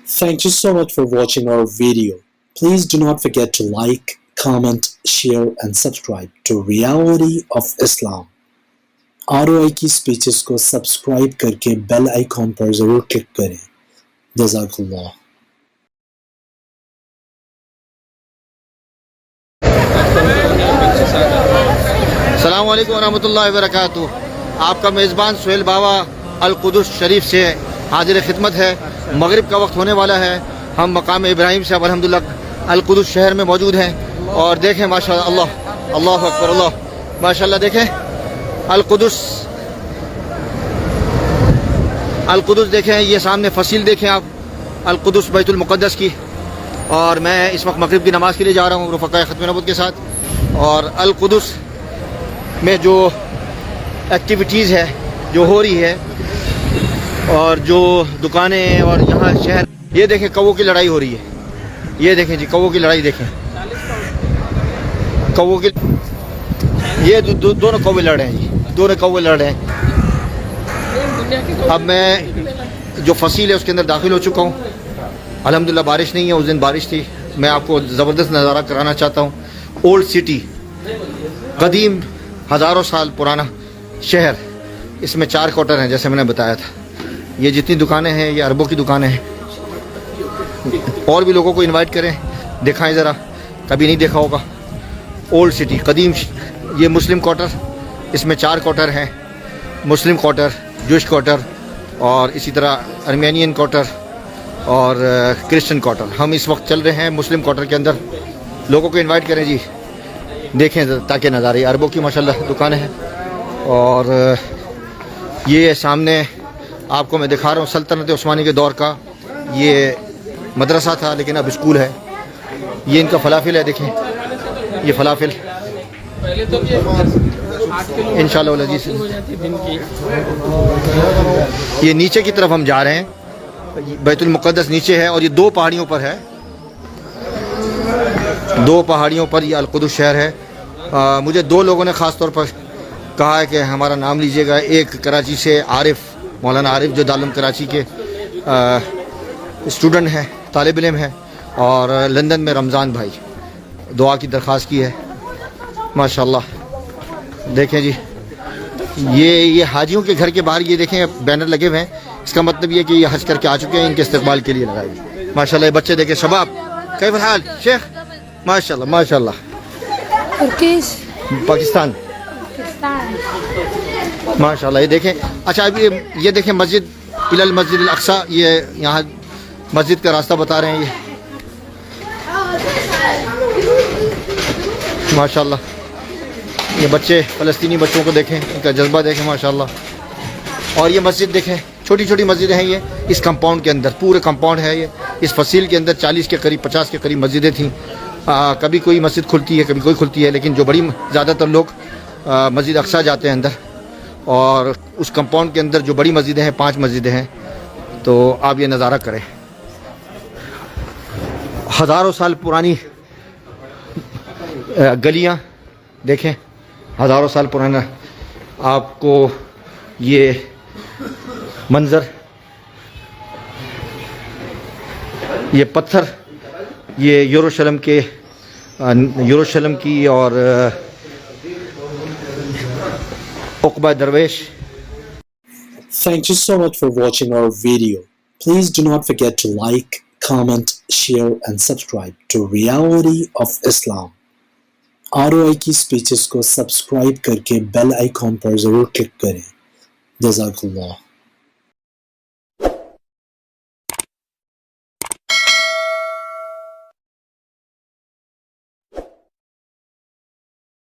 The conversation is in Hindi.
Thank you so much for watching our video. Please do not forget to like, comment, share and subscribe to Reality of Islam. ROI की स्पीचेस को सब्सक्राइब करके बेल आइकॉन पर जरूर क्लिक करें। जज़ाकल्लाह। अस्सलाम वालेकुम रहमतुल्लाहि व बरकातुहू। आपका मेज़बान सुहेल बाबा अल क़ुदुस शरीफ से हाजिर खिदमत है। मगरिब का वक्त होने वाला है। हम मकाम इब्राहिम से अल्हम्दुलिल्लाह अल क़ुदुस शहर में मौजूद हैं और देखें माशाअल्लाह, अल्लाह अल्लाहु अकबर, अल्लाह माशाअल्लाह। देखें अल क़ुदुस देखें, ये सामने फसील देखें आप, अल क़ुदुस बैतुल मुक़द्दस की। और मैं इस वक्त मगरिब की नमाज़ के लिए जा रहा हूँ रफ़क़ाए ख़त्म नबूवत के साथ। और अल क़ुदुस में जो एक्टिविटीज़ है जो हो रही है और जो दुकानें और यहाँ शहर, ये देखें कौवों की लड़ाई हो रही है। ये देखें जी, कौवों की लड़ाई देखें, कौवों की, ये दोनों कौवे लड़ रहे हैं जी, दोनों कौवे लड़ रहे हैं। अब मैं जो फसील है उसके अंदर दाखिल हो चुका हूँ। अल्हम्दुलिल्लाह बारिश नहीं है, उस दिन बारिश थी। मैं आपको ज़बरदस्त नज़ारा कराना चाहता हूँ। ओल्ड सिटी, कदीम हज़ारों साल पुराना शहर। इसमें 4 क्वार्टर हैं जैसे मैंने बताया था। ये जितनी दुकानें हैं ये अरबों की दुकानें हैं। और भी लोगों को इनवाइट करें, दिखाएं ज़रा, कभी नहीं देखा होगा। ओल्ड सिटी कदीम, ये मुस्लिम क्वार्टर, इसमें 4 क्वार्टर हैं। मुस्लिम क्वार्टर, जूश क्वार्टर और इसी तरह आर्मेनियन क्वार्टर और क्रिश्चियन क्वार्टर। हम इस वक्त चल रहे हैं मुस्लिम क्वार्टर के अंदर। लोगों को इनवाइट करें जी, देखें ताकि नज़ारे। अरबों की माशाल्लाह दुकानें हैं। और ये सामने आपको मैं दिखा रहा हूँ सल्तनत उस्मानी के दौर का ये मदरसा था, लेकिन अब स्कूल है। ये इनका फलाफिल है, देखें ये फलाफिल इंशाअल्लाह लजीज़। ये नीचे की तरफ हम जा रहे हैं, बैतुल मुक़द्दस नीचे है और ये 2 पहाड़ियों पर है। 2 पहाड़ियों पर ये अल क़ुदुस शहर है। मुझे 2 लोगों ने ख़ास तौर पर कहा है कि हमारा नाम लीजिएगा। एक कराची से आरिफ, मौलाना आरिफ, जो दारुल कराची के स्टूडेंट हैं, तालिब इल्म हैं। और लंदन में रमज़ान भाई, दुआ की दरख्वास्त की है माशाल्लाह। देखें जी, ये हाजियों के घर के बाहर ये देखें बैनर लगे हुए हैं। इसका मतलब ये कि ये हज करके आ चुके हैं, इनके इस्तकबाल के लिए लगाए माशाल्लाह। ये बच्चे देखें, शबाब कैफ़ हाल शेख, माशाल्लाह माशाल्लाह। पाकिस्तान माशाल्लाह। ये देखें, अच्छा अभी ये देखें मस्जिद इलल मस्जिद अल अक्सा, ये यहाँ मस्जिद का रास्ता बता रहे हैं ये माशाल्लाह। ये बच्चे, फ़लस्तीनी बच्चों को देखें, इनका जज्बा देखें माशाल्लाह। और ये मस्जिद देखें, छोटी छोटी मस्जिदें हैं ये इस कंपाउंड के अंदर। पूरे कंपाउंड है ये। इस फसील के अंदर 40 के करीब, 50 के करीब मस्जिदें थीं। कभी कोई मस्जिद खुलती है, कभी कोई खुलती है, लेकिन जो बड़ी ज़्यादातर लोग मस्जिद अक्सा जाते हैं अंदर। और उस कंपाउंड के अंदर जो बड़ी मस्जिदें हैं, 5 मस्जिदें हैं। तो आप ये नज़ारा करें, हज़ारों साल पुरानी गलियां देखें, हज़ारों साल पुराना आपको ये मंज़र, ये पत्थर, ये यरूशलेम की और उक़बा दरवेश। Thank you so much for watching our video. Please do not forget to like, comment, share and subscribe to Reality of Islam. ROI की स्पीचेस को सब्सक्राइब करके बेल आइकॉन पर जरूर क्लिक करें। जज़ाकल्लाह।